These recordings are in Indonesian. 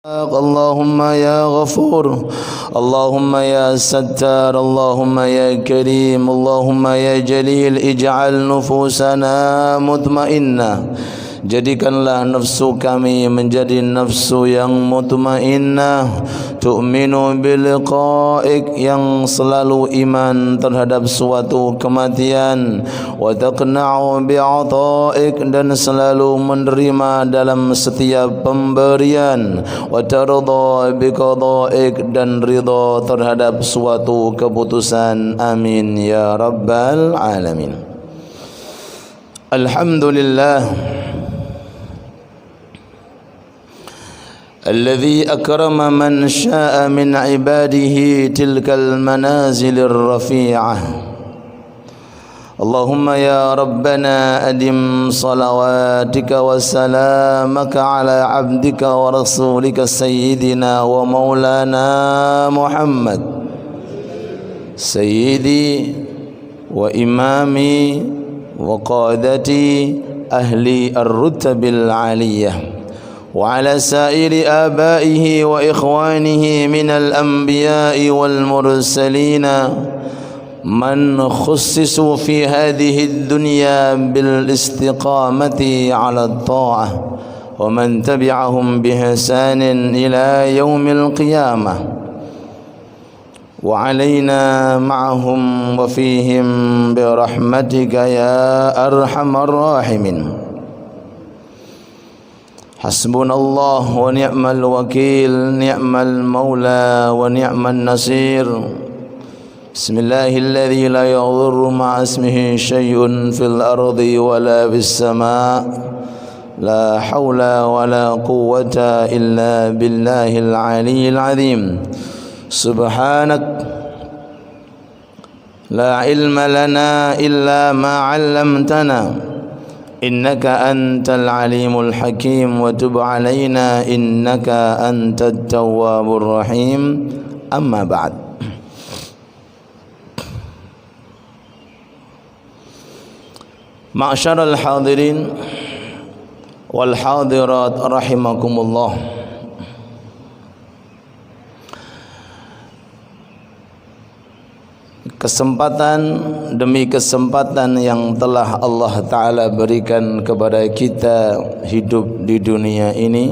اللهم يا غفور، اللهم يا ستار، اللهم يا كريم، اللهم يا جليل، اجعل نفوسنا مطمئنة. Jadikanlah nafsu kami menjadi nafsu yang mutmainnah, tu'minu biliqa'ik, yang selalu iman terhadap suatu kematian, wa taqna'u bi'ata'ik, dan selalu menerima dalam setiap pemberian, wa tarda biqada'ik, dan ridha terhadap suatu keputusan. Amin ya rabbal alamin. Alhamdulillah الذي أكرم من شاء من عباده تلك المنازل الرفيعة. اللهم يا ربنا أدم صلواتك وسلامك على عبدك ورسولك سيدنا ومولانا محمد، سيدي وإمامي وقادتي أهل الرتب العالية، وعلى سائر آبائه وإخوانه من الأنبياء والمرسلين من خصصوا في هذه الدنيا بالاستقامة على الطاعة، ومن تبعهم بإحسان إلى يوم القيامة، وعلينا معهم وفيهم برحمتك يا أرحم الراحمين. حسبنا الله ونعم الوكيل، نعم المولى ونعم النصير. بسم الله الذي لا يضر مع اسمه شيء في الأرض ولا في السماء، لا حول ولا قوة إلا بالله العلي العظيم. سبحانك لا علم لنا إلا ما علمتنا، إنك أنت العليم الحكيم، وتب علينا إنك أنت التواب الرحيم. أما بعد، معشر الحاضرين والحاضرات رحمكم الله. Kesempatan demi kesempatan yang telah Allah Ta'ala berikan kepada kita hidup di dunia ini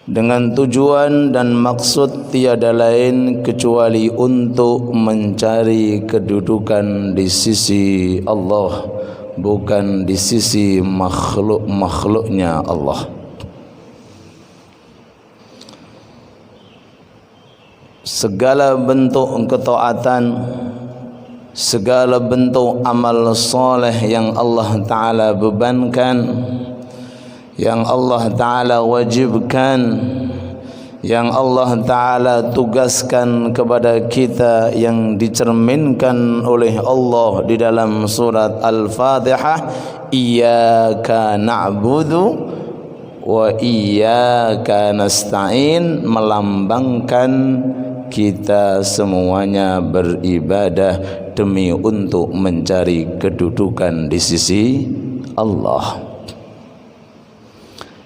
dengan tujuan dan maksud tiada lain kecuali untuk mencari kedudukan di sisi Allah, bukan di sisi makhluk-makhluknya Allah. Segala bentuk ketaatan, segala bentuk amal soleh yang Allah Ta'ala bebankan, yang Allah Ta'ala wajibkan, yang Allah Ta'ala tugaskan kepada kita, yang dicerminkan oleh Allah di dalam surat Al-Fatihah, Iyyaka na'budu wa iyyaka nasta'in, melambangkan kita semuanya beribadah demi untuk mencari kedudukan di sisi Allah.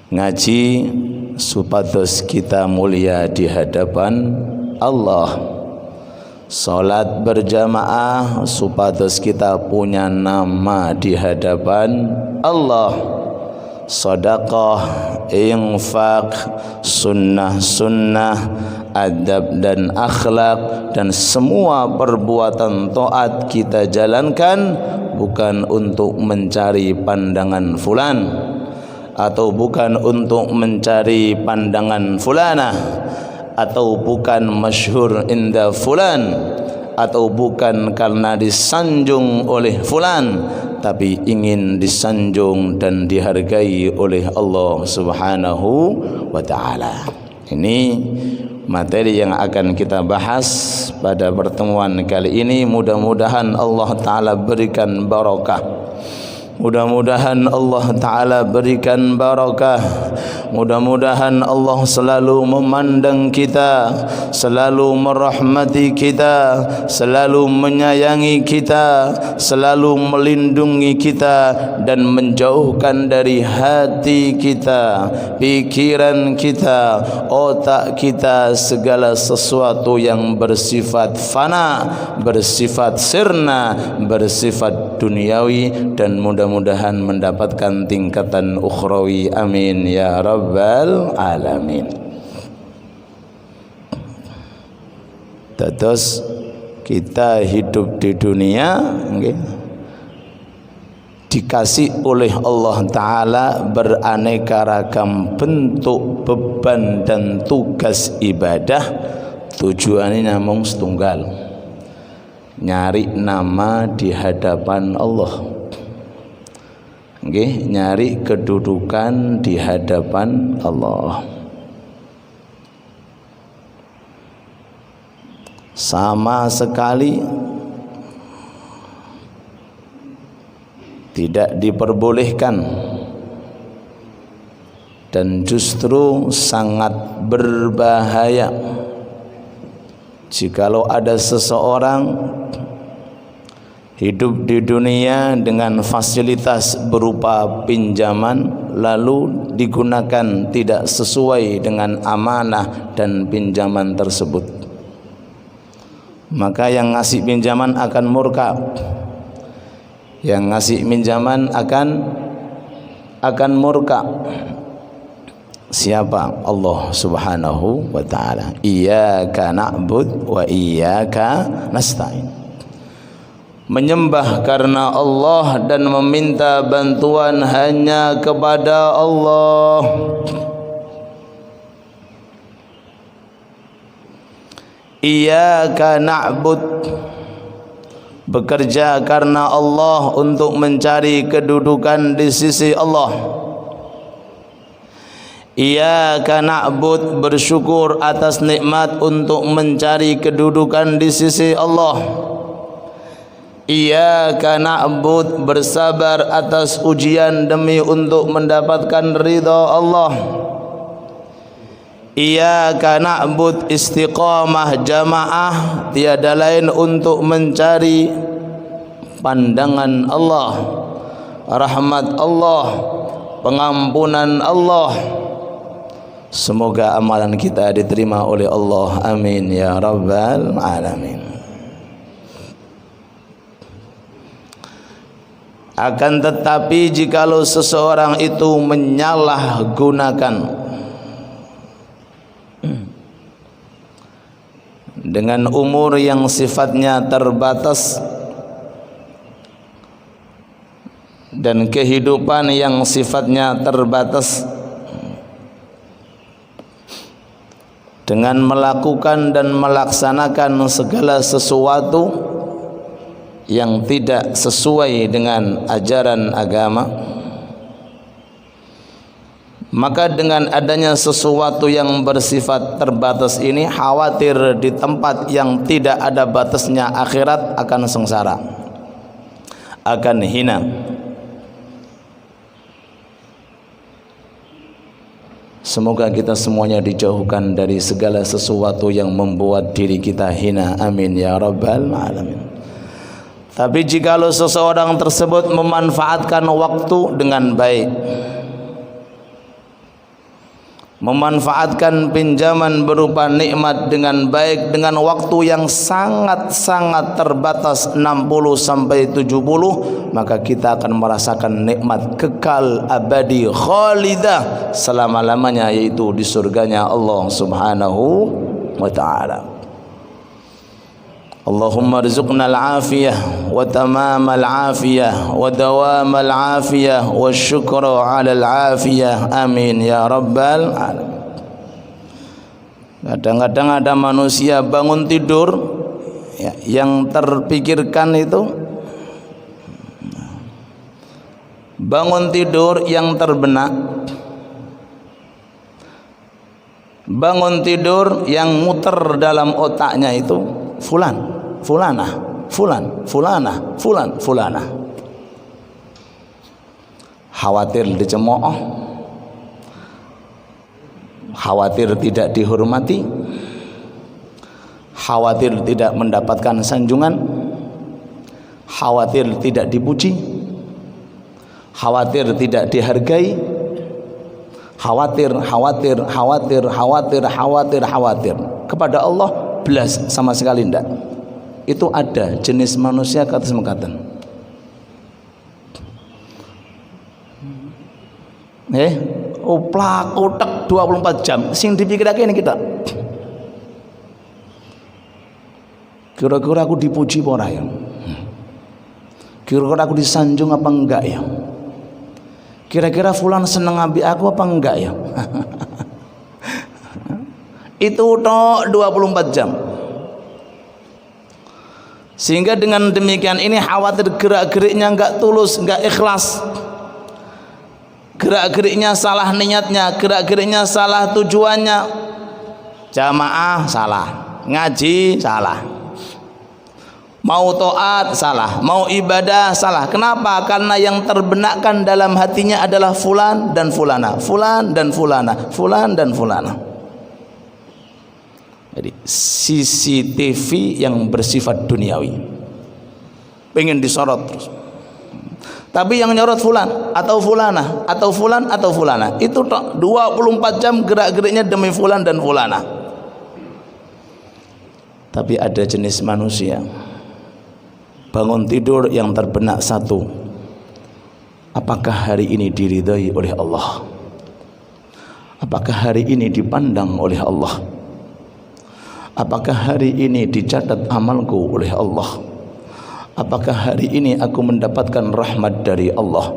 Ngaji supados kita mulia di hadapan Allah. Salat berjamaah supados kita punya nama di hadapan Allah. Sedekah, infak, sunnah-sunnah, adab dan akhlak, dan semua perbuatan taat kita jalankan bukan untuk mencari pandangan fulan, atau bukan untuk mencari pandangan fulanah, atau bukan masyhur inda fulan, atau bukan karena disanjung oleh fulan, tapi ingin disanjung dan dihargai oleh Allah Subhanahu wa ta'ala. Ini materi yang akan kita bahas pada pertemuan kali ini. Mudah-mudahan Allah Ta'ala berikan barakah. Mudah-mudahan Allah Ta'ala berikan barakah. Mudah-mudahan Allah selalu memandang kita, selalu merahmati kita, selalu menyayangi kita, selalu melindungi kita, dan menjauhkan dari hati kita, pikiran kita, otak kita segala sesuatu yang bersifat fana, bersifat sirna, bersifat duniawi, dan mudah-mudahan mendapatkan tingkatan ukhrawi. Amin ya rabbal alamin. Terus kita hidup di dunia, okay, dikasih oleh Allah Ta'ala beraneka ragam bentuk beban dan tugas ibadah. Tujuannya namung setunggal, nyari nama di hadapan Allah, okay, nyari kedudukan di hadapan Allah. Sama sekali tidak diperbolehkan dan justru sangat berbahaya jikalau ada seseorang hidup di dunia dengan fasilitas berupa pinjaman lalu digunakan tidak sesuai dengan amanah dan pinjaman tersebut. Maka yang ngasih pinjaman akan murka, yang ngasih pinjaman akan murka. Siapa? Allah Subhanahu wa ta'ala. Iyyaka na'bud wa iyyaka nasta'in. Menyembah karena Allah dan meminta bantuan hanya kepada Allah. Iyyaka na'bud, bekerja karena Allah untuk mencari kedudukan di sisi Allah. Iyyaka na'bud, bersyukur atas nikmat untuk mencari kedudukan di sisi Allah. Iyyaka na'bud, bersabar atas ujian demi untuk mendapatkan ridha Allah. Iyyaka na'bud, istiqamah jamaah, tiada lain untuk mencari pandangan Allah, rahmat Allah, pengampunan Allah. Semoga amalan kita diterima oleh Allah. Amin ya rabbal alamin. Akan tetapi jikalau seseorang itu menyalahgunakan dengan umur yang sifatnya terbatas dan kehidupan yang sifatnya terbatas, dengan melakukan dan melaksanakan segala sesuatu yang tidak sesuai dengan ajaran agama, maka dengan adanya sesuatu yang bersifat terbatas ini, khawatir di tempat yang tidak ada batasnya akhirat akan sengsara, akan hina. Semoga kita semuanya dijauhkan dari segala sesuatu yang membuat diri kita hina. Amin ya rabbal alamin. Tapi jikalau seseorang tersebut memanfaatkan waktu dengan baik, memanfaatkan pinjaman berupa nikmat dengan baik, dengan waktu yang sangat-sangat terbatas 60 sampai 70, maka kita akan merasakan nikmat kekal abadi khalidah selama-lamanya, yaitu di surganya Allah Subhanahu wa ta'ala. Allahumma rizukna al-afiyah wa tamam al-afiyah wa dawam al-afiyah wa syukra ala al-afiyah. Amin ya rabbal alamin. Kadang-kadang ada manusia bangun tidur ya, yang terpikirkan itu bangun tidur yang terbenak, bangun tidur yang muter dalam otaknya itu fulan, fulanah, fulan, fulanah, fulan, fulanah. Khawatir dicemooh, khawatir tidak dihormati, khawatir tidak mendapatkan sanjungan, khawatir tidak dipuji, khawatir tidak dihargai, khawatir. Kepada Allah belas sama sekali tidak. Itu ada jenis manusia kata semekatan. Oplak otak 24 jam sing dipikirake ini kita. Kira-kira aku dipuji apa ora ya? Kira-kira aku disanjung apa enggak ya? Kira-kira fulan seneng ambek aku apa enggak ya? Itu tok 24 jam. Sehingga dengan demikian ini khawatir gerak-geriknya enggak tulus, enggak ikhlas. Gerak-geriknya salah niatnya, gerak-geriknya salah tujuannya. Jamaah salah, ngaji salah. Mau taat salah, mau ibadah salah. Kenapa? Karena yang terbenakkan dalam hatinya adalah fulan dan fulana, fulan dan fulana, fulan dan fulana. Jadi CCTV yang bersifat duniawi, pengen disorot terus. Tapi yang nyorot fulan atau fulana atau fulan atau fulana itu 24 jam gerak-geriknya demi fulan dan fulana. Tapi ada jenis manusia bangun tidur yang terbenak satu, apakah hari ini diridhai oleh Allah? Apakah hari ini dipandang oleh Allah? Apakah hari ini dicatat amalku oleh Allah? Apakah hari ini aku mendapatkan rahmat dari Allah?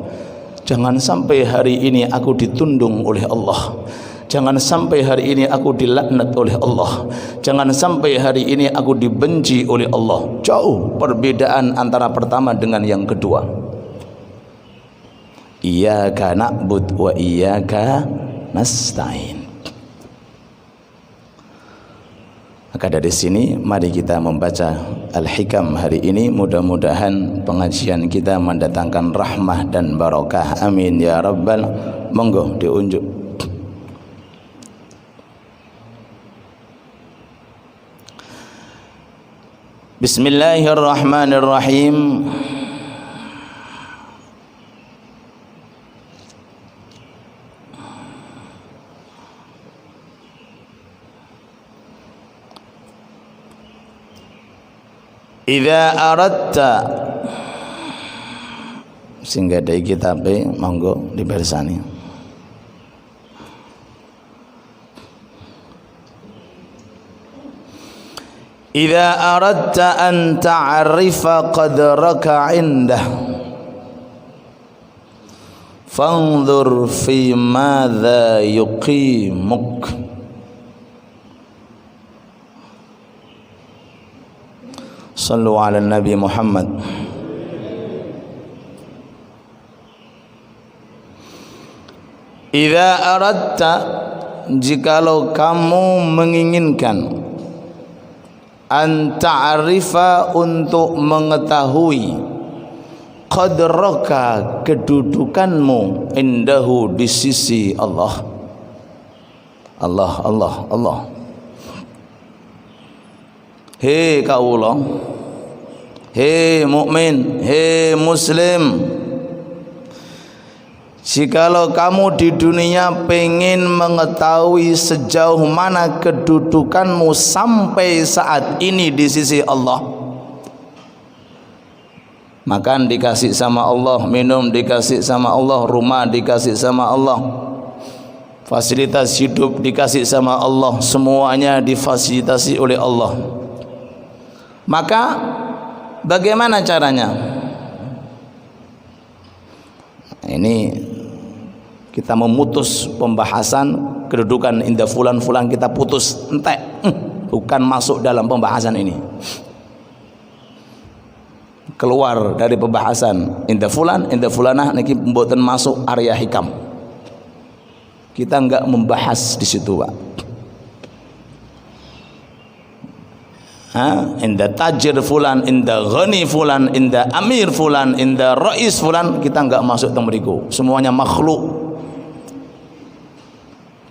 Jangan sampai hari ini aku ditundung oleh Allah. Jangan sampai hari ini aku dilaknat oleh Allah. Jangan sampai hari ini aku dibenci oleh Allah. Jauh perbedaan antara pertama dengan yang kedua. Iyyaka na'budu wa iyyaka nasta'in. Maka dari sini mari kita membaca Al-Hikam hari ini. Mudah-mudahan pengajian kita mendatangkan rahmah dan barakah. Amin ya rabbal. Monggo diunjuk. Bismillahirrahmanirrahim. Idza aradta, sehingga dari kitab monggo dibersani. Idza aradta an ta'rifa qadraka indah fanzur fi madza yuqimuk. Sallu ala Nabi Muhammad. Idza aradta, jikalau kamu menginginkan, an ta'rifa, untuk mengetahui, qadraka, kedudukanmu, indahu, di sisi Allah. Allah. Hei kaulah, hei mukmin, hei muslim, jikalau kamu di dunia pengen mengetahui sejauh mana kedudukanmu sampai saat ini di sisi Allah, makan dikasih sama Allah, minum dikasih sama Allah, rumah dikasih sama Allah, fasilitas hidup dikasih sama Allah, semuanya difasilitasi oleh Allah. Maka bagaimana caranya? Ini kita memutus pembahasan kedudukan indah fulan-fulan, kita putus entek, bukan masuk dalam pembahasan ini. Keluar dari pembahasan indah fulan, indah fulanah, niki mboten masuk area hikam. Kita enggak membahas di situ, Pak. Inda tajir fulan, inda ghani fulan, inda amir fulan, inda rais fulan, kita enggak masuk teng mriku. Semuanya makhluk.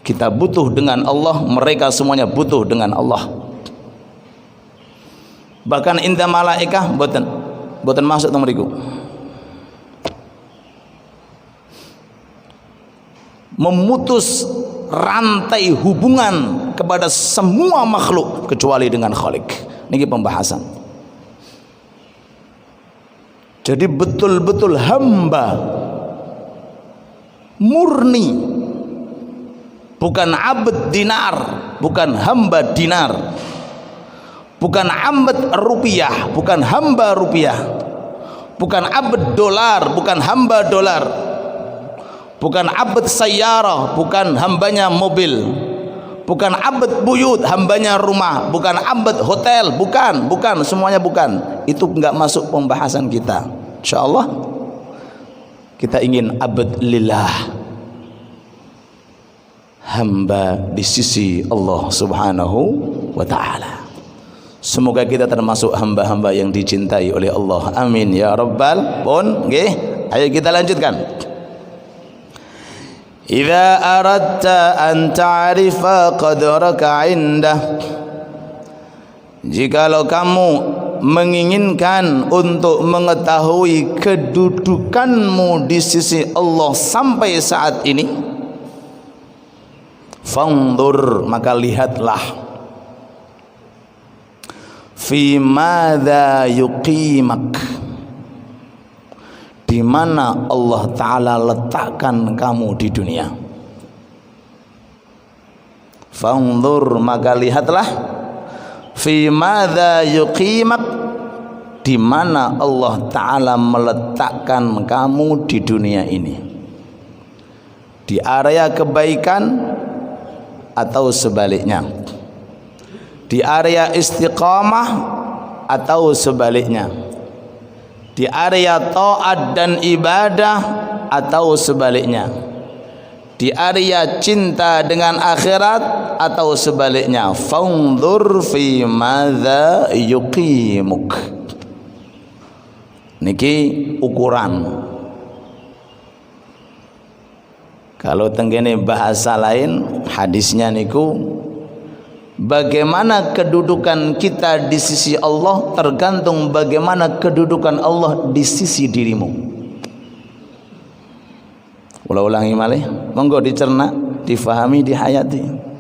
Kita butuh dengan Allah, mereka semuanya butuh dengan Allah. Bahkan inda malaikah boten masuk teng mriku. Memutus rantai hubungan kepada semua makhluk kecuali dengan Khalik. Niki pembahasan. Jadi betul-betul hamba murni, bukan abd dinar, bukan hamba dinar, bukan abd rupiah, bukan hamba rupiah, bukan abd dolar, bukan hamba dolar, bukan abd sayyarah, bukan hambanya mobil, bukan abd buyut, hambanya rumah, bukan abd hotel, bukan semuanya bukan. Itu enggak masuk pembahasan kita. Insyaallah kita ingin abd lillah, hamba di sisi Allah Subhanahu wa taala. Semoga kita termasuk hamba-hamba yang dicintai oleh Allah. Amin ya rabbal alamin. Nggih, ayo kita lanjutkan. Idza aradta an ta'rifa qadraka 'indah, jikalau kamu menginginkan untuk mengetahui kedudukanmu di sisi Allah sampai saat ini, fanzur, maka lihatlah, fi madza yuqimak, di mana Allah Ta'ala letakkan kamu di dunia. Fanzur, maka lihatlah, fi madza yuqimak, di mana Allah Ta'ala meletakkan kamu di dunia ini, di area kebaikan atau sebaliknya, di area istiqamah atau sebaliknya, di area taat dan ibadah atau sebaliknya, di area cinta dengan akhirat atau sebaliknya. Fanzur fi madza yuqimuk. Niki ukuran. Kalau tenggene bahasa lain hadisnya niku, bagaimana kedudukan kita di sisi Allah tergantung bagaimana kedudukan Allah di sisi dirimu. Ulang-ulangi malih, monggo dicerna, difahami, dihayati.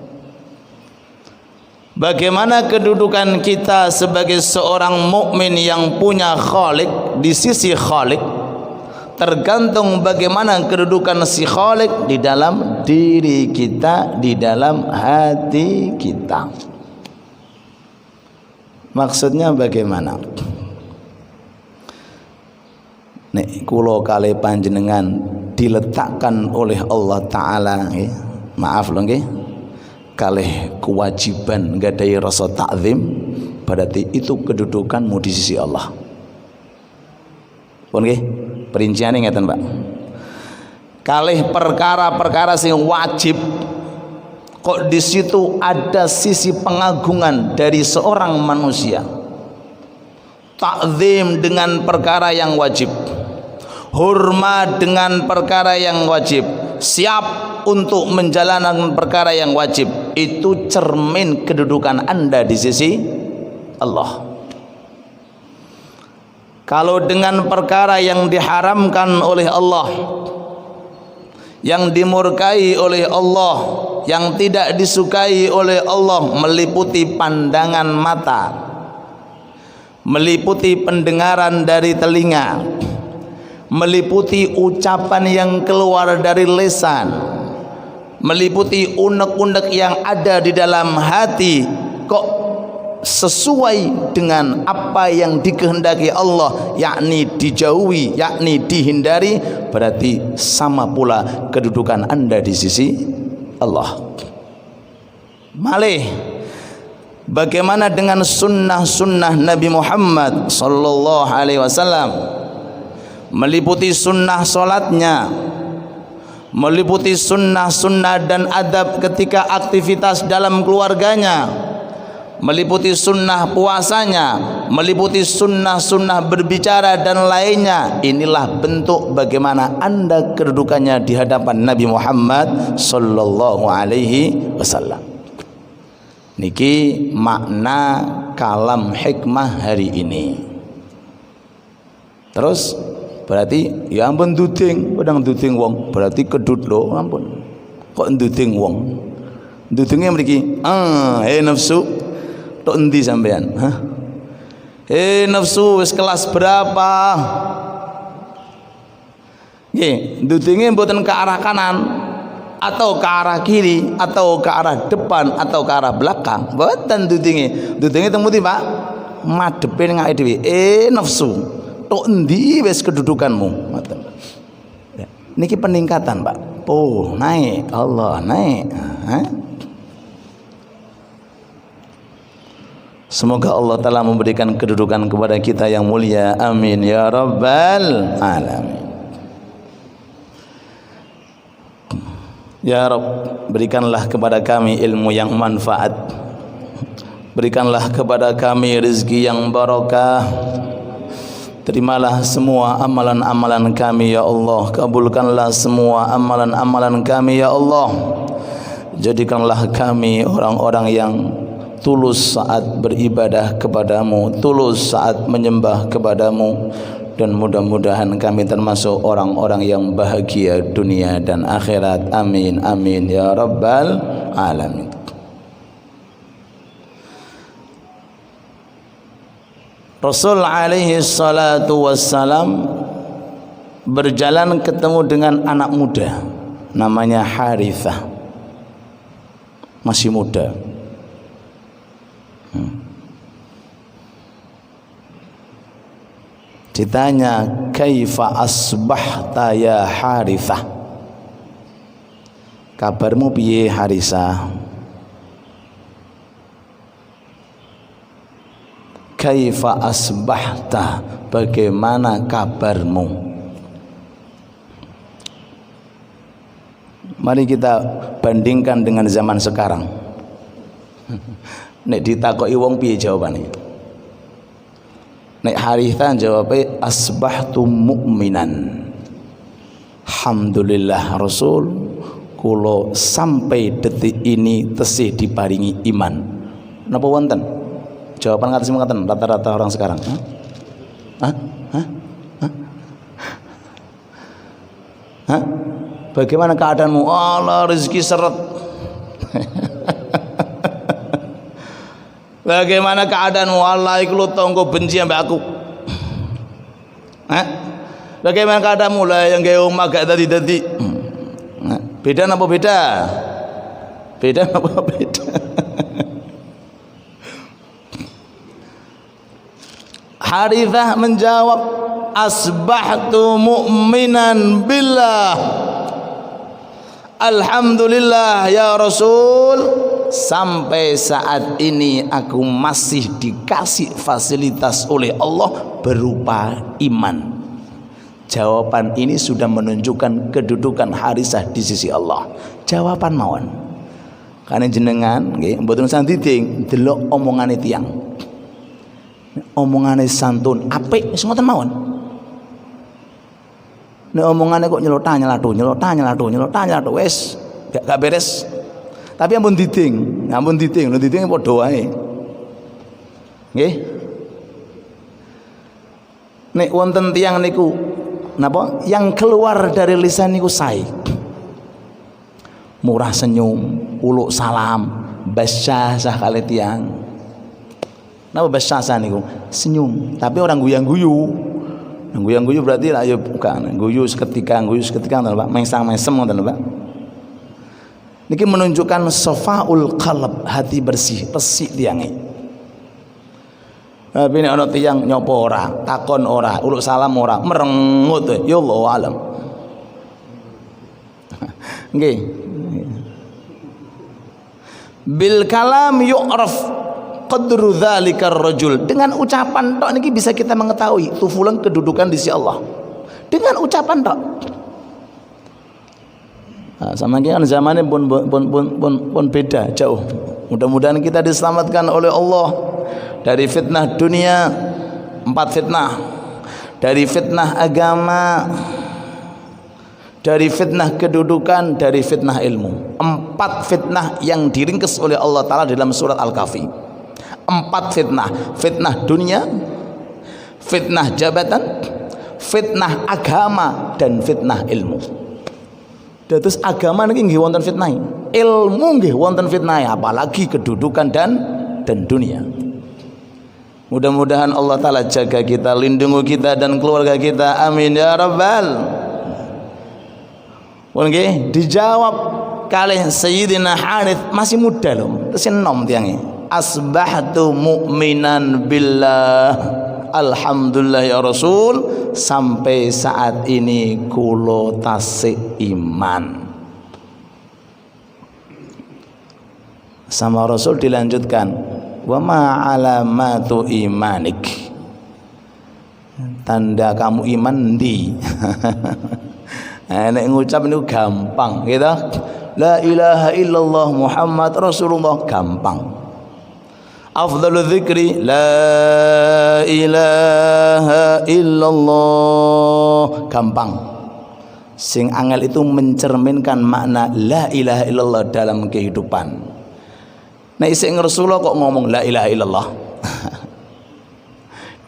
Bagaimana kedudukan kita sebagai seorang mukmin yang punya Khalik di sisi Khalik tergantung bagaimana kedudukan si Khalik di dalam diri kita, di dalam hati kita. Maksudnya bagaimana? Nek kula kali panjenengan diletakkan oleh Allah Ta'ala, maaf lho nggih, kalih kewajiban gadai rasa ta'zim, berarti itu kedudukanmu di sisi Allah. Pun nggih, perinciane ngeten, Pak. Kalih perkara-perkara sing wajib, kok di situ ada sisi pengagungan dari seorang manusia. Ta'zim dengan perkara yang wajib, hormat dengan perkara yang wajib, siap untuk menjalankan perkara yang wajib. Itu cermin kedudukan Anda di sisi Allah. Kalau dengan perkara yang diharamkan oleh Allah, yang dimurkai oleh Allah, yang tidak disukai oleh Allah, meliputi pandangan mata, meliputi pendengaran dari telinga, meliputi ucapan yang keluar dari lisan, meliputi unek-unek yang ada di dalam hati, kok sesuai dengan apa yang dikehendaki Allah, yakni dijauhi, yakni dihindari, berarti sama pula kedudukan Anda di sisi Allah. Malih, bagaimana dengan sunnah-sunnah Nabi Muhammad sallallahu alaihi wasallam, meliputi sunnah solatnya, meliputi sunnah-sunnah dan adab ketika aktivitas dalam keluarganya, meliputi sunnah puasanya, meliputi sunnah-sunnah berbicara dan lainnya. Inilah bentuk bagaimana Anda kedudukannya di hadapan Nabi Muhammad sallallahu alaihi wasallam. Niki makna kalam hikmah hari ini. Terus berarti ya ampun duding, padang duding wong, berarti kedut lo ampun. Kok duding wong? Dudingnya mriki, nafsu tok endi sampean? Hah? Nafsu wis kelas berapa? Nggih, dudinge mboten ke arah kanan atau ke arah kiri atau ke arah depan atau ke arah belakang. Mboten dudinge. Dudinge teng pundi, Pak? Madepe ning awake dhewe. Nafsu, tok endi wis kedudukanmu? Ngoten. Ya. Niki peningkatan, Pak. Oh, naik. Allah naik. Hah? Semoga Allah Ta'ala memberikan kedudukan kepada kita yang mulia. Amin ya rabbal alamin. Ya Rabb, berikanlah kepada kami ilmu yang manfaat, berikanlah kepada kami rezeki yang barakah. Terimalah semua amalan-amalan kami ya Allah. Kabulkanlah semua amalan-amalan kami ya Allah. Jadikanlah kami orang-orang yang tulus saat beribadah kepadamu, tulus saat menyembah kepadamu, dan mudah-mudahan kami termasuk orang-orang yang bahagia dunia dan akhirat. Amin amin ya rabbal alamin. Rasul alaihi salatu wassalam berjalan ketemu dengan anak muda namanya Harithah, masih muda. Ditanya, kaifa asbahta ya Harithah, kabarmu piye Harithah? Kaifa asbahta, bagaimana kabarmu? Mari kita bandingkan dengan zaman sekarang. Nek ditakoki wong piye jawabane? Nek Harithah jawabnya asbahtu mu'minan. Alhamdulillah Rasul, kula sampai detik ini tesih diparingi iman. Napa wonten? Jawaban ngaten mengatakan rata-rata orang sekarang. Bagaimana keadaanmu? Allah rezeki seret. Bagaimana keadaanmu? Allah iku tonggo benci ambek aku. Bagaimana keadaanmu? Lah yang gawe omah gak dadi-dadi. Beda napa beda? Beda napa beda? Harithah menjawab, asbahtu mu'minan billah. Alhamdulillah ya Rasul, sampai saat ini aku masih dikasih fasilitas oleh Allah berupa iman. Jawaban ini sudah menunjukkan kedudukan Harithah di sisi Allah. Jawaban mawon. Karena jenengan nggih mboten sanditing delok omongane tiyang. Omongane santun apik wis ngoten mawon. Nek omongane kok nyelotah wis gak beres. Tapi ampun diding, lho diding padha wae. Nggih. Nek wonten tiyang niku napa yang keluar dari lisan niku sae. Murah senyum, uluk salam, basyasah kali tiyang. Napa basyasah niku? Senyum, tapi orang guyang-guyu. Guyang-guyu berarti lah ya bukan guyu seketika ngoten Pak, mesang-mesem ngoten Pak. Niki menunjukkan safaul qalb, hati bersih, resik tiange. Tapi nek ana tiyang nyopo ora, takon ora, uluk salam ora, merengut ya Allah alam. Nggih. Bil kalam yu'raf qadru dzalikar rajul. Dengan ucapan tok niki bisa kita mengetahui tu fulan kedudukan di sisi Allah. Dengan ucapan tok. Nah, sama kan zamannya pun beda jauh. Mudah-mudahan kita diselamatkan oleh Allah dari fitnah dunia, 4 fitnah, dari fitnah agama, dari fitnah kedudukan, dari fitnah ilmu. 4 fitnah yang diringkas oleh Allah Ta'ala dalam surat Al-Kahfi. 4 fitnah: fitnah dunia, fitnah jabatan, fitnah agama, dan fitnah ilmu. Terus agama niki nggih wonten fitnah, ilmu nggih wonten fitnah, apalagi kedudukan dan dunia. Mudah-mudahan Allah Ta'ala jaga kita, lindungi kita dan keluarga kita, amin ya rabbal. Oke, dijawab kalih Sayyidina Harith, masih muda loh, terus enom tiangnya. Asbahtu mu'minan billah, alhamdulillah ya Rasul, sampai saat ini kulo tasik iman. Sama Rasul dilanjutkan, wa ma alamatu imanik, tanda kamu iman ndi? Nek ngucap itu gampang gitu. La ilaha illallah Muhammad Rasulullah gampang. Afdhalul dzikri la ilaha illallah gampang. Sing angel itu mencerminkan makna la ilaha illallah dalam kehidupan. Nah iseng Rasulullah kok ngomong la ilaha illallah.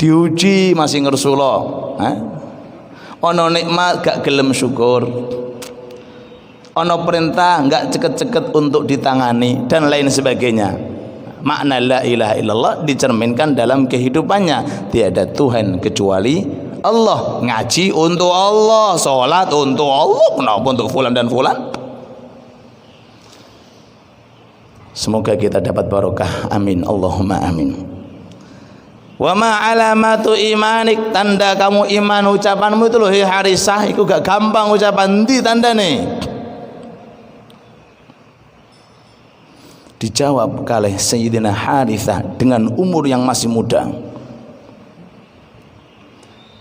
Diuji masih Rasulullah. Ono nikmat gak gelem syukur, ono perintah gak ceket-ceket untuk ditangani, dan lain sebagainya. Makna la ilaha illallah dicerminkan dalam kehidupannya. Tiada Tuhan kecuali Allah. Ngaji untuk Allah, sholat untuk Allah, kenapa untuk fulan dan fulan? Semoga kita dapat barokah, amin Allahumma amin. Wa ma alamatu imanik, tanda kamu iman ucapanmu itu loh Harisah, itu gak gampang ucapan di tanda nih. Dijawab oleh Sayyidina Harithah dengan umur yang masih muda.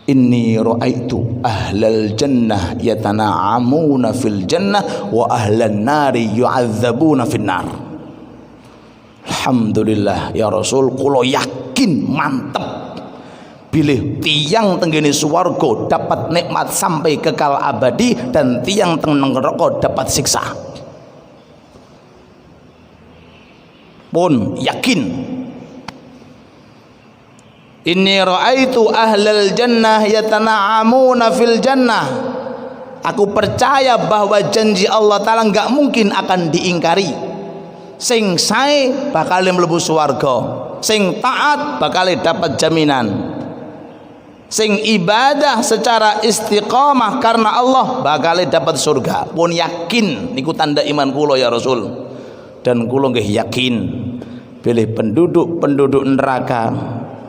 Inni ra'aitu ahlal jannah yatana'amuna fil jannah wa ahlan nari yu'adzabuna fin nar. Alhamdulillah ya Rasul, kula yakin mantep bilih tiang tenggene swarga dapat nikmat sampai kekal abadi, dan tiang teng neraka dapat siksa. Pun yakin. Inni ra'aitu ahlal jannah yatana'amuna fil jannah. Aku percaya bahwa janji Allah Ta'ala enggak mungkin akan diingkari. Sing sae bakal mlebu swarga, sing taat bakal dapat jaminan, sing ibadah secara istiqamah karena Allah bakal dapat surga. Pun yakin niku tanda iman kula ya Rasul. Dan kula nggih yakin bilih penduduk neraka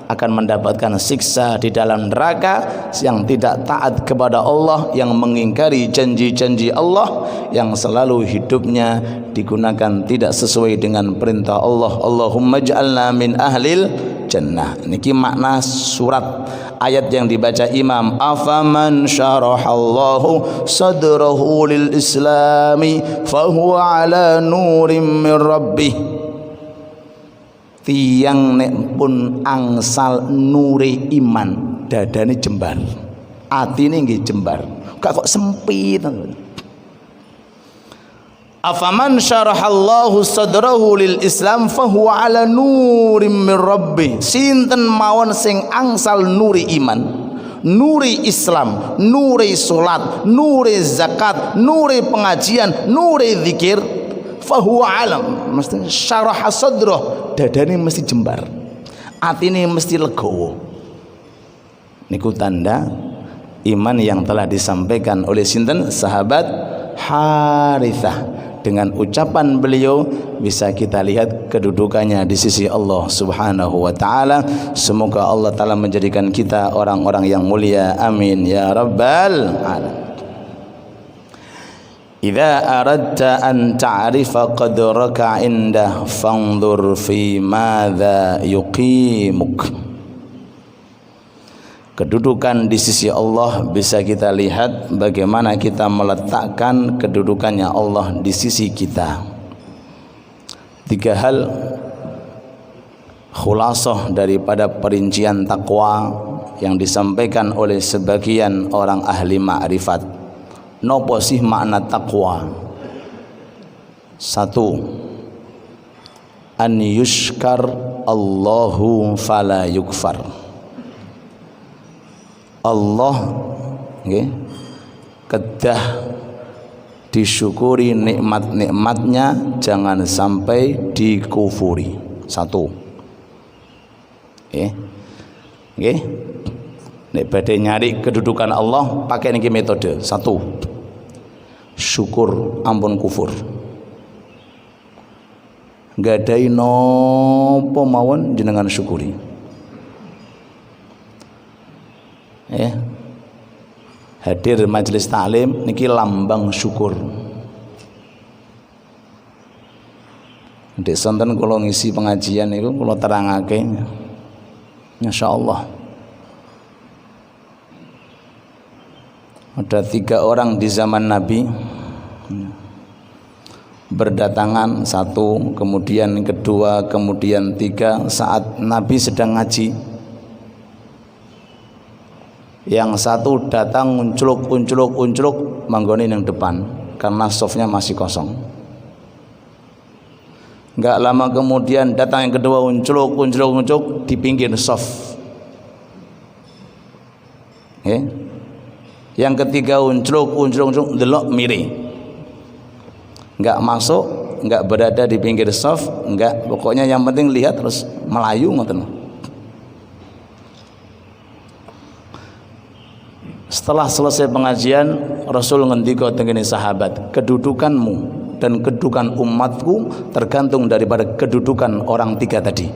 akan mendapatkan siksa di dalam neraka, yang tidak taat kepada Allah, yang mengingkari janji-janji Allah, yang selalu hidupnya digunakan tidak sesuai dengan perintah Allah. Allahumma ja'alna min ahlil jannah. Niki makna surat ayat yang dibaca imam. Afaman syarahallahu sadrahu lil islami fahuwa ala nurim min rabbih. Tiang nek pun angsal nuri iman, dadane jembar, atine nggih jembar, kok sempit. Afaman syarahallahu sadrahu lil islam fahuwa ala nurim min rabbih. Sinten mawon sing angsal nuri iman, nuri Islam, nuri salat, nuri zakat, nuri pengajian, nuri zikir, fahuwa alam, mesti syarah sadrah, dadane mesti jembar, atine mesti legowo. Niku tanda iman yang telah disampaikan oleh sinten sahabat Harithah. Dengan ucapan beliau bisa kita lihat kedudukannya di sisi Allah Subhanahu wa taala. Semoga Allah taala menjadikan kita orang-orang yang mulia, amin ya rabbal alamin. Idza aradta an ta'rifa qadraka indah fanzur fi madza yuqimuk. Kedudukan di sisi Allah bisa kita lihat bagaimana kita meletakkan kedudukannya Allah di sisi kita. 3 hal khulasah daripada perincian takwa yang disampaikan oleh sebagian orang ahli ma'rifat. Nopo sih makna takwa? 1, an yushkar Allahu fala yukfar. Allah nggih kedah disyukuri nikmat-nikmatnya, jangan sampai dikufuri. 1. Nggih. Nek badhe nyari kedudukan Allah pakai niki metode. 1, syukur ampun kufur. Gadai nopo mawon jenengan syukuri. Hadir majelis taklim niki lambang syukur. Dek sonten kula ngisi pengajian niku kula terangake. Masyaallah. Ada 3 orang di zaman Nabi berdatangan, 1, kemudian 2, kemudian 3 saat Nabi sedang ngaji. Yang 1 datang uncluk manggone yang depan karena softnya masih kosong. Enggak lama kemudian datang yang kedua uncluk di pinggir soft. Yang ketiga uncluk delok miri. Enggak masuk, enggak berada di pinggir soft, enggak, pokoknya yang penting lihat terus melayu ngoten. Setelah selesai pengajian, Rasul ngendika tengene sahabat, kedudukanmu dan kedudukan umatku tergantung daripada kedudukan orang 3 tadi.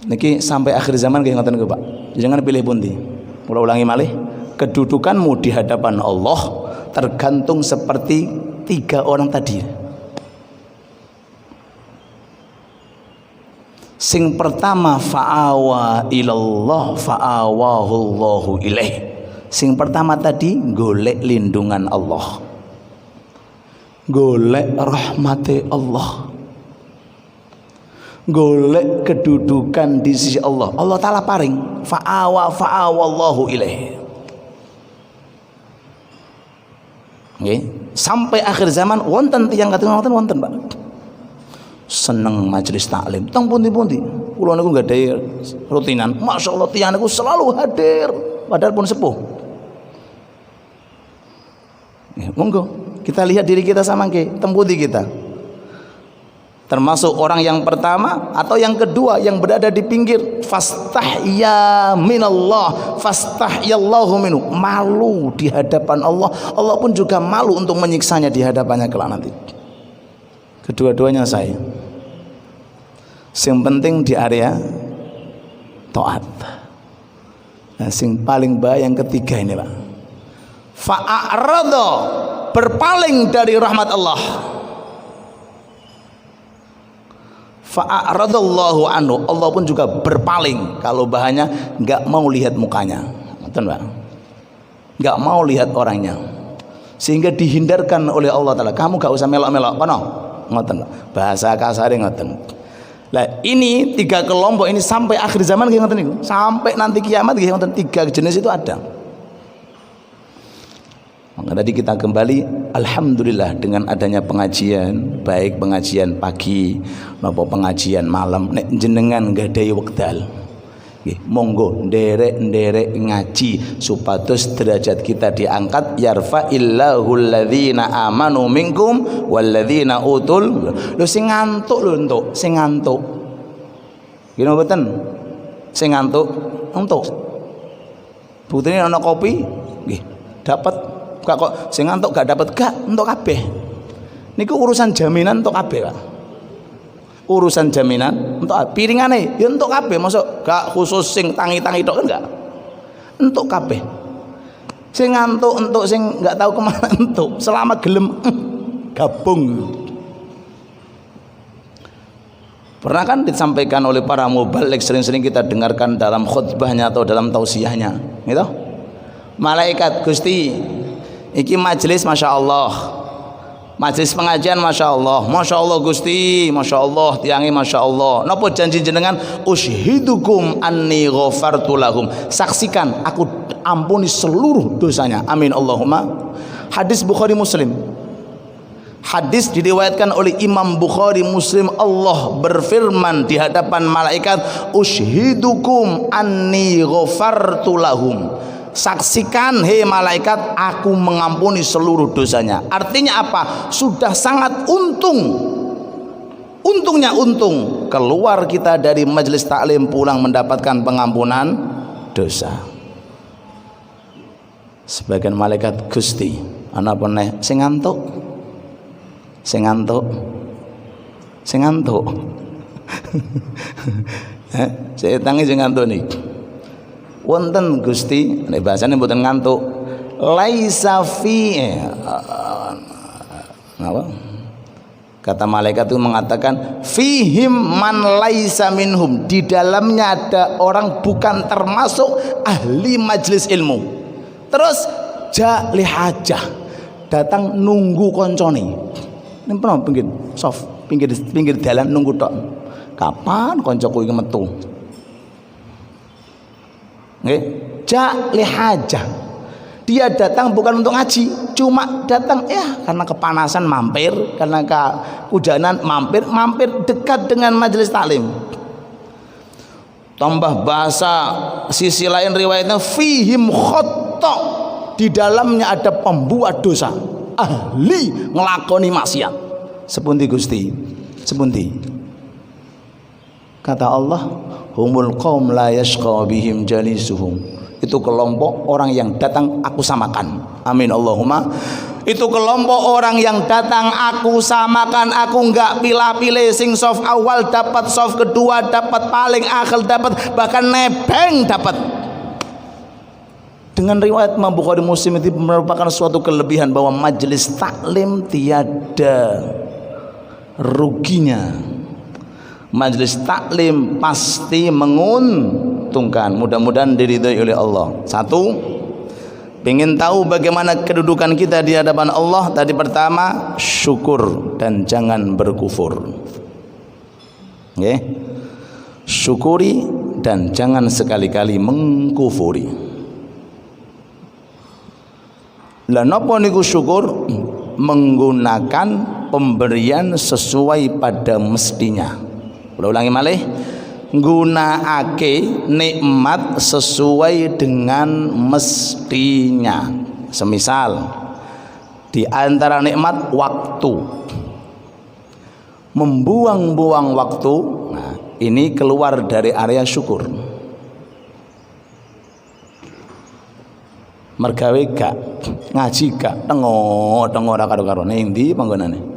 Niki sampai akhir zaman nggih ngoten niku, Pak. Jangan pilih pundi. Kula ulangi malih, kedudukanmu di hadapan Allah tergantung seperti 3 orang tadi. Sing pertama fa'awa ilallah fa'awahullahu ilaih. Sing pertama tadi golek lindungan Allah, golek rahmati Allah, golek kedudukan di sisi Allah. Allah Ta'ala paring fa'awallahu ilaih. Sampai akhir zaman wonten tiyang katingal wonten Pak seneng majelis taklim teng pundi-pundi. Kula niku nggadahi rutinan, masyaallah tiyang niku selalu hadir padahal pun sepuh. Monggo kita lihat diri kita sama nggih, teng pundi kita. Termasuk orang yang pertama atau yang kedua yang berada di pinggir, fastahya minallah fastahyallahu minhu, malu di hadapan Allah, Allah pun juga malu untuk menyiksanya di hadapannya kelak nanti. Kedua-duanya saya. Sing penting di area taat. Nah, sing paling bahaya yang ketiga ini, Pak. Fa'arada, berpaling dari rahmat Allah. Fa'aradallahu anhu, Allah pun juga berpaling. Kalau bahanya enggak mau lihat mukanya. Betul, Pak? Enggak mau lihat orangnya. Sehingga dihindarkan oleh Allah Ta'ala. Kamu enggak usah melok-melok kono. Ngoten, bahasa kasare ngoten. Lah ini 3 kelompok ini sampai akhir zaman nggih ngoten niku. Sampai nanti kiamat nggih ngoten, 3 jenis itu ada. Maka tadi kita kembali alhamdulillah dengan adanya pengajian, baik pengajian pagi maupun pengajian malam, nek jenengan nggadahi wekdal nggih monggo nderek-nderek ngaji supados derajat kita diangkat. Yarfa'illahu alladzina amanu minkum walladzina utul. Lho sing ngantuk lho entuk, sing ngantuk gini mboten, sing ngantuk entuk. Buktine ana kopi nggih dapat. Kok sing ngantuk gak dapat, gak entuk kabeh. Niku urusan jaminan entuk kabeh, Pak. Urusan jaminan entuk piringane ya entuk kabeh, mosok gak khusus sing tangi-tangi tok kan gak. Entuk kabeh. Sing ngantuk entuk, sing gak tahu kemana entuk. Selama gelem gabung. Pernah kan disampaikan oleh para mubaligh, sering-sering kita dengarkan dalam khutbahnya atau dalam tausiahnya, gitu. Malaikat Gusti iki majelis Masya Allah Majelis pengajian Masya Allah Gusti, Masya Allah tiangi Masya Allah. Napa janji jenengan? Ushidukum anni ghafartu lahum. Saksikan aku ampuni seluruh dosanya. Amin Allahumma. Hadis Bukhari Muslim. Hadis diriwayatkan oleh Imam Bukhari Muslim. Allah berfirman di hadapan malaikat, ushidukum anni ghafartu lahum. Saksikan hei malaikat, aku mengampuni seluruh dosanya. Artinya apa? Sudah sangat untungnya untung keluar kita dari majelis taklim pulang mendapatkan pengampunan dosa. Sebagian malaikat, Gusti ana apa neh sing ngantuk saya tangi sing ngantuk nih. Wonten Gusti, nek bahasane mboten ngantuk. Laisa fi apa? Kata malaikat itu mengatakan fihim man laisa minhum. Di dalamnya ada orang bukan termasuk ahli majelis ilmu. Terus jali hajah, datang nunggu koncone. Ning pernah pinggir dalan nunggu tok. Kapan koncoku iki metu? Jali hajah, dia datang bukan untuk ngaji, cuma datang karena kepanasan mampir, karena kehujanan mampir dekat dengan majelis taklim. Tambah bahasa sisi lain riwayatnya fihim khotta, di dalamnya ada pembuat dosa, ahli ngelakoni maksiat. Sepundi Gusti, sepundi. Kata Allah, humul qaum la yashqa bihim jalisuhum. Itu kelompok orang yang datang aku samakan. Amin Allahumma. Itu kelompok orang yang datang aku samakan. Aku enggak pilih-pilih, sing soft awal dapat, soft kedua dapat, paling akhir dapat, bahkan nebeng dapat. Dengan riwayat Imam Bukhari Muslim itu merupakan suatu kelebihan bahwa majelis taklim tiada ruginya. Majelis taklim pasti menguntungkan. Mudah-mudahan diridhai oleh Allah. Satu, ingin tahu bagaimana kedudukan kita di hadapan Allah. Tadi pertama, syukur dan jangan berkufur. Syukuri dan jangan sekali-kali mengkufuri. Lah napa niku syukur? Menggunakan pemberian sesuai pada mestinya. Ulangi malih, nggunakake nikmat sesuai dengan mestinya. Semisal di antara nikmat waktu, membuang-buang waktu, nah, ini keluar dari area syukur. Mergawe gak, ngaji gak, tengok ora karo-karo ning ndi panggonane.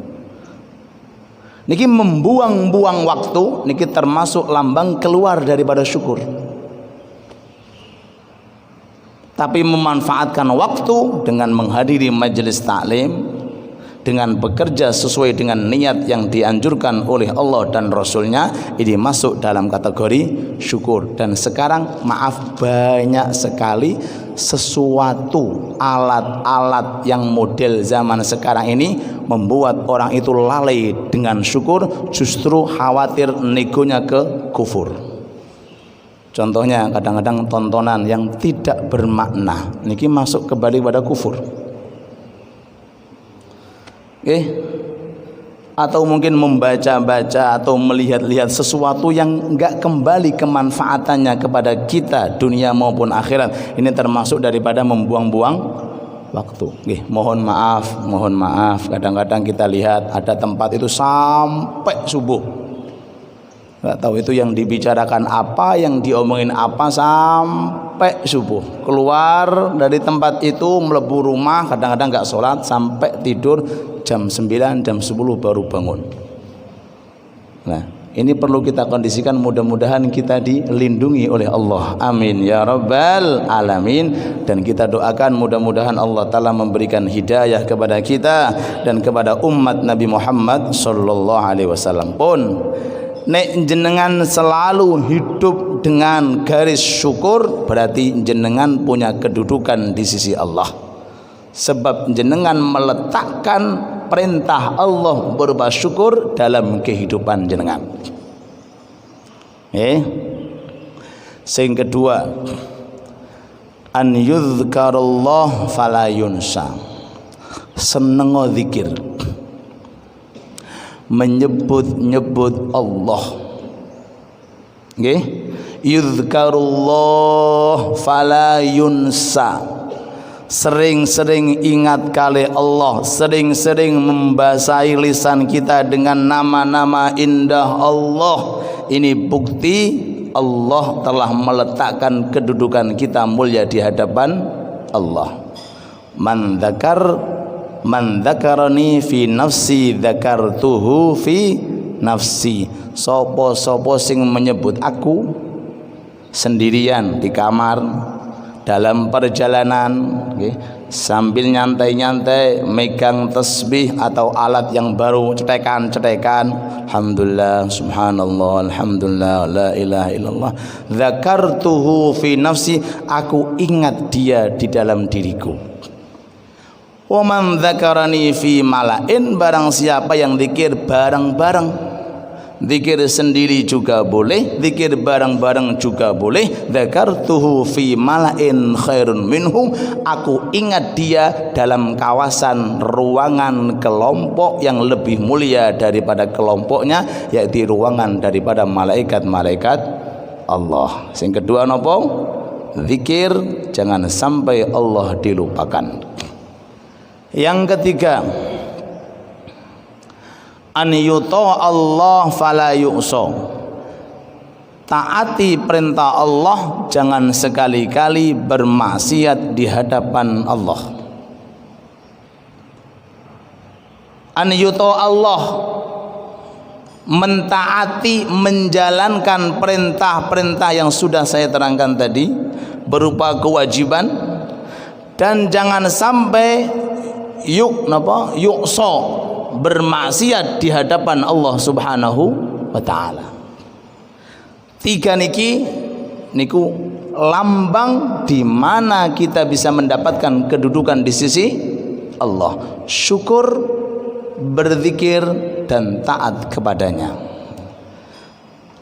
Niki membuang-buang waktu, niki termasuk lambang keluar daripada syukur. Tapi memanfaatkan waktu dengan menghadiri majelis taklim, dengan bekerja sesuai dengan niat yang dianjurkan oleh Allah dan Rasulnya, ini masuk dalam kategori syukur. Dan sekarang maaf, banyak sekali sesuatu alat-alat yang model zaman sekarang ini membuat orang itu lalai dengan syukur, justru khawatir negonya ke kufur. Contohnya kadang-kadang tontonan yang tidak bermakna, niki masuk kembali pada kufur. Atau mungkin membaca-baca atau melihat-lihat sesuatu yang enggak kembali kemanfaatannya kepada kita dunia maupun akhirat. Ini termasuk daripada membuang-buang waktu. Mohon maaf. Kadang-kadang kita lihat ada tempat itu sampai subuh. Enggak tahu itu yang dibicarakan apa, yang diomongin apa sampai subuh. Keluar dari tempat itu melebu rumah, kadang-kadang enggak sholat sampai tidur jam 9, jam 10 baru bangun. Nah, ini perlu kita kondisikan, mudah-mudahan kita dilindungi oleh Allah. Amin ya rabbal alamin. Dan kita doakan mudah-mudahan Allah Ta'ala memberikan hidayah kepada kita dan kepada umat Nabi Muhammad sallallahu alaihi wasallam. Pun nek jenengan selalu hidup dengan garis syukur, berarti jenengan punya kedudukan di sisi Allah. Sebab jenengan meletakkan perintah Allah berupa syukur dalam kehidupan jenengan. Sing kedua, an yudhkarullah fala yunsa. Senengo zikir, menyebut-nyebut Allah. Nggih, yudhkarullah fala yunsa. Sering-sering ingat kali Allah, sering-sering membasahi lisan kita dengan nama-nama indah Allah. Ini bukti Allah telah meletakkan kedudukan kita mulia di hadapan Allah. Man dzakarani fi nafsi dzakartuhu fi nafsi. Sopo-sopo sing menyebut aku sendirian di kamar, dalam perjalanan, sambil nyantai-nyantai megang tasbih atau alat yang baru, cetekan, alhamdulillah, subhanallah, alhamdulillah, la ilaha illallah, dzakartuhu fi nafsi, aku ingat dia di dalam diriku. Wa man dzakarani fi malain, barang siapa yang zikir bareng-bareng, zikir sendiri juga boleh, zikir bareng-bareng juga boleh. Dzakartuhu fi malain khairun minhu, aku ingat dia dalam kawasan ruangan kelompok yang lebih mulia daripada kelompoknya, yaitu ruangan daripada malaikat-malaikat Allah. Yang kedua napa? Zikir jangan sampai Allah dilupakan. Yang ketiga, an yuta Allah fala yu'sa. Taati perintah Allah, jangan sekali-kali bermaksiat di hadapan Allah. An yuta Allah, mentaati, menjalankan perintah-perintah yang sudah saya terangkan tadi berupa kewajiban, dan jangan sampai yu'sa, bermaksiat di hadapan Allah Subhanahu wa taala. Tiga niku lambang di mana kita bisa mendapatkan kedudukan di sisi Allah: syukur, berzikir, dan taat kepadanya.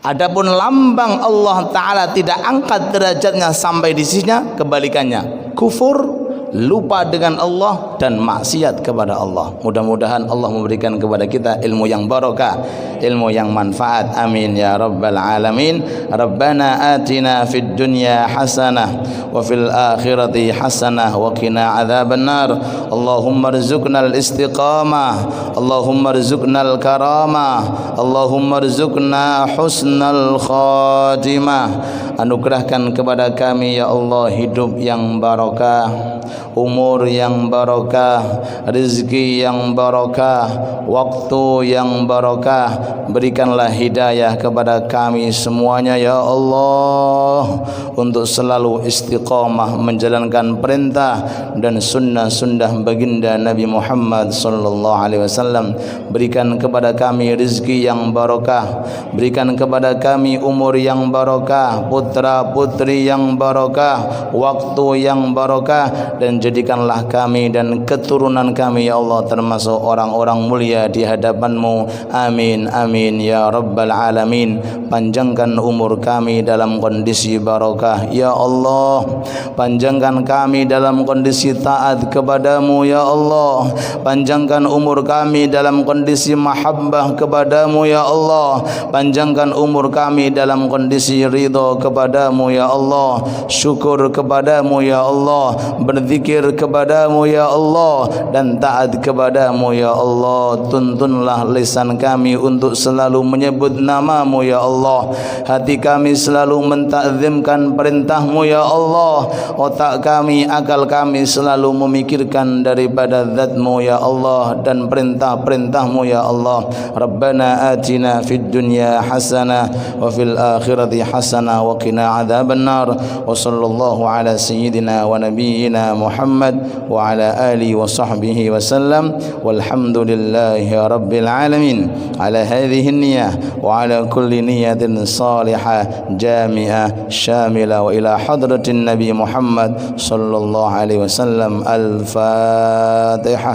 Adapun lambang Allah taala tidak angkat derajatnya sampai di sisinya, kebalikannya, kufur, lupa dengan Allah, dan maksiat kepada Allah. Mudah-mudahan Allah memberikan kepada kita ilmu yang barokah, ilmu yang manfaat. Amin ya rabbal alamin. Rabbana atina fid dunya hasanah wa fil akhirati hasanah wa qina adzabannar. Allahumma rzuqnal istiqamah, Allahumma rzuqnal karamah, Allahumma rzuqna husnal khatimah. Anugerahkan kepada kami ya Allah hidup yang barokah, umur yang barokah, rezeki yang barokah, waktu yang barokah. Berikanlah hidayah kepada kami semuanya ya Allah, untuk selalu istiqamah menjalankan perintah dan sunnah-sunnah baginda Nabi Muhammad sallallahu alaihi wasallam. Berikan kepada kami rezeki yang barokah, berikan kepada kami umur yang barokah, putra-putri yang barokah, waktu yang barokah, dan jadikanlah kami dan keturunan kami ya Allah termasuk orang-orang mulia di hadapan-Mu. Amin amin ya rabbal alamin. Panjangkan umur kami dalam kondisi barokah ya Allah, panjangkan kami dalam kondisi taat kepadamu ya Allah, panjangkan umur kami dalam kondisi mahabbah kepadamu ya Allah, panjangkan umur kami dalam kondisi ridha kepadamu ya Allah, syukur kepadamu ya Allah, berzikir kepadamu ya Allah, dan taat kepadamu ya Allah. Tuntunlah lisan kami untuk selalu menyebut namamu ya Allah, hati kami selalu mentakzimkan perintahmu ya Allah, otak kami, akal kami selalu memikirkan daripada zatmu ya Allah dan perintah-perintahmu ya Allah. Rabbana atina fid dunya hasanah wa fil akhirati hasanah wa qina adzabannar. Wa sallallahu ala sayyidina wa nabiyyina Muhammad wa ala alihi wa sahbihi wa sallam. Walhamdulillahi rabbil alamin. Ala hadhihi niyyah wa ala kulli niyyatin salihah jami'ah syamilah wa ila hadratin Nabi Muhammad sallallahu alaihi wasallam. Al-Fatihah.